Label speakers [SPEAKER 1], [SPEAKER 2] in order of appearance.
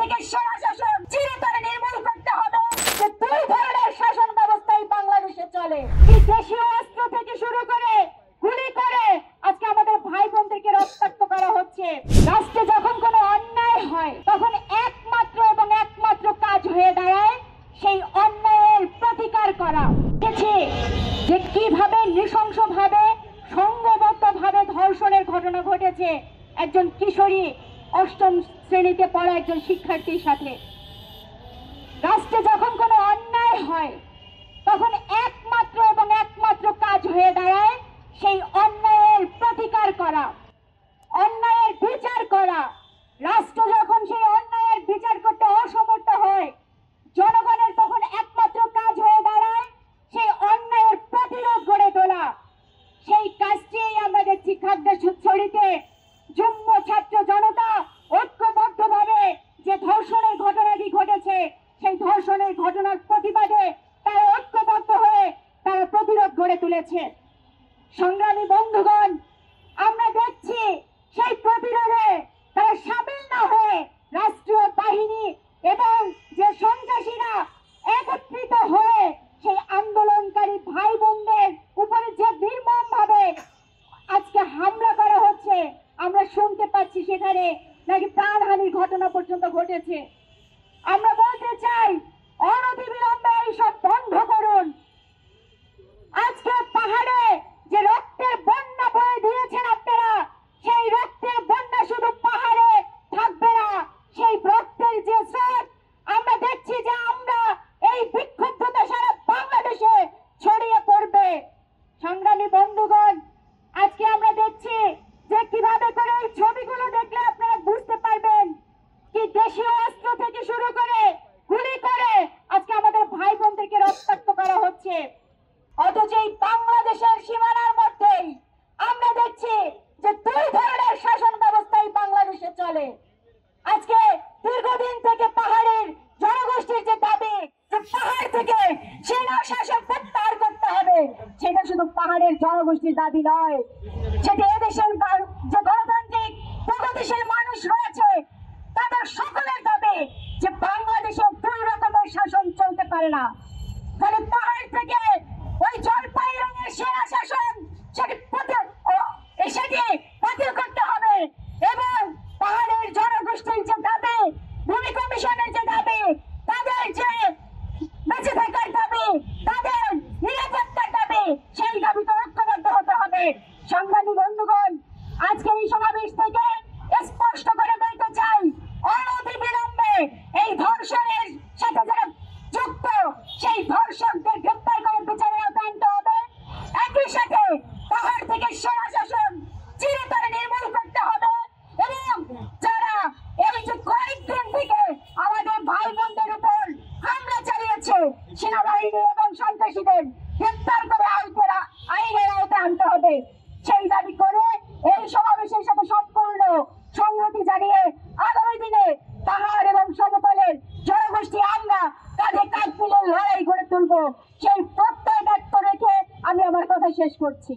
[SPEAKER 1] থেকে সেরা শাসন চিরতরে নির্মূল করতে হবে। যে দুই ধরনের শাসন ব্যবস্থাই বাংলাদেশে চলে, এই দেশীয় অস্ত্র থেকে শুরু করে গুলি করে আজকে আমাদের ভাই বোনদেরকে রক্তাক্ত করা হচ্ছে। রাষ্ট্রে যখন কোনো অন্যায় হয় তখন একমাত্র এবং একমাত্র কাজ হয়ে দাঁড়ায় সেই অন্যায়ের প্রতিকার করা। যে কিভাবে নৃশংসভাবে সংঘবদ্ধভাবে ধর্ষণের ঘটনা ঘটেছে একজন কিশোরী অষ্টম শ্রেণীতে পড়া একজন শিক্ষার্থীর সাথে। রাষ্ট্রে যখন কোনো অন্যায় হয় তখন একমাত্র এবং একমাত্র কাজ হয়ে দাঁড়ায় সেই অন্যায়ের প্রতিকার করা, অন্যায়ের বিচার করা। রাষ্ট্র যখন সেই অন্যায়ের বিচার করতে অসমর্থ হয়, জনগণের তখন একমাত্র কাজ হয়ে দাঁড়ায় সেই অন্যায়ের প্রতিরোধ গড়ে তোলা। সেই কাজটি আমরা দেখছি খাগড়াছড়িতে যুগ্ম ছাত্র জনতা ঐক্যবদ্ধভাবে যে ধর্ষণের ঘটনাটি ঘটেছে সেই ধর্ষণের ঘটনার প্রতিবাদে তারা ঐক্যবদ্ধ হয়ে তারা প্রতিরোধ গড়ে তুলেছে। সংগ্রামী বন্ধুগণ, আমরা দেখছি সেই প্রতিরোধে তারা সামিল না হয়ে রাষ্ট্রীয় বাহিনী এবং যে সন্ত্রাসীরা একত্রিত হয়ে সেই আন্দোলনকারী ভাই বোনদের উপরে যে নির্মম ভাবে আজকে হামলা করা হচ্ছে, আমরা শুনতে পাচ্ছি সেখানে নাকি প্রাণহানির ঘটনা পর্যন্ত ঘটেছে। আমরা বলতে চাই অনতিবিলম্বে এইসব বন্ধ করুন। আজকে পাহাড়ে যে রক্তের বন্যা বয়ে দিয়েছেন আপনারা, সেই রক্তের বন্যা শুধু পাহাড়ে থাকবে না, সেই রক্তের যে স্রোত আমরা দেখছি যে আমরা এই বিক্ষুব্ধতা সারা বাংলাদেশে ছড়িয়ে পড়বে। সংগ্রামী বন্ধুগণ, আজকে আমরা দেখছি যে কিভাবে করে এই ছবিগুলো দেখলে আপনারা বুঝতে পারবেন কি দেশীয় অস্ত্র থেকে শুরু করে গুলি করে আজকে আমাদের ভাই বোনদেরকে রক্তাক্ত করা হচ্ছে। অথচ এই বাংলাদেশের সীমানার মধ্যেই আমরা দেখছি যে দুই ধরনের শাসন ব্যবস্থাই বাংলাদেশে চলে। আজকে দীর্ঘদিন থেকে পাহাড়ের জনগোষ্ঠীর যে দাবি যে পাহাড় থেকে সেনা শাসন প্রত্যাহার করতে হবে, সেটা শুধু পাহাড়ের জনগোষ্ঠীর দাবি নয়, সেটা এদেশের যে গণতান্ত্রিক প্রগতিশীল মানুষ রয়েছে তাদের সকলের দাবি যে বাংলাদেশে দুই রকমের শাসন চলতে পারে না। তাহলে পাহাড় থেকে ওই জলপাই রঙের সেনা শাসন সেটি বাতিল করতে হবে এবং পাহাড়ের জনগোষ্ঠীর যে দাবি, ভূমি কমিশনের যে দাবি, তাদের যে বেঁচে থাকার দাবি, তাদের নিরাপত্তার দাবি, সেই দাবিতে ঐক্যবদ্ধ হতে হবে। সংগ্রামী বন্ধুগণ, আজকে এই সমাবেশ থেকে স্পষ্ট করে বলতে চাই অনতিবিলম্বে এই ধর্ষণের সাথে যারা যুক্ত সেই ধর্ষকদের গ্রেপ্তার করে বিচারের আওতায় আনতে হবে। একই সাথে পাহাড় থেকে সেনা শাসন চিরতরে নির্মূল করতে হবে এবং যারা এই যে কয়েকদিন থেকে আমাদের ভাই বোনদের উপর হামলা চালিয়েছে সেনাবাহিনী এবং সন্ত্রাসীদের গ্রেপ্তার করে আইনের আওতায় আনতে হবে। সেই দাবি করে এই সমাবেশের সাথে সম্পূর্ণ সংহতি জানিয়ে আগামী দিনে পাহাড় এবং সমতলের জনগোষ্ঠী আমরা কাঁধে কাঁধ মিলে লড়াই গড়ে তুলবো, সেই প্রত্যয় ব্যক্ত রেখে আমি আমার কথা শেষ করছি।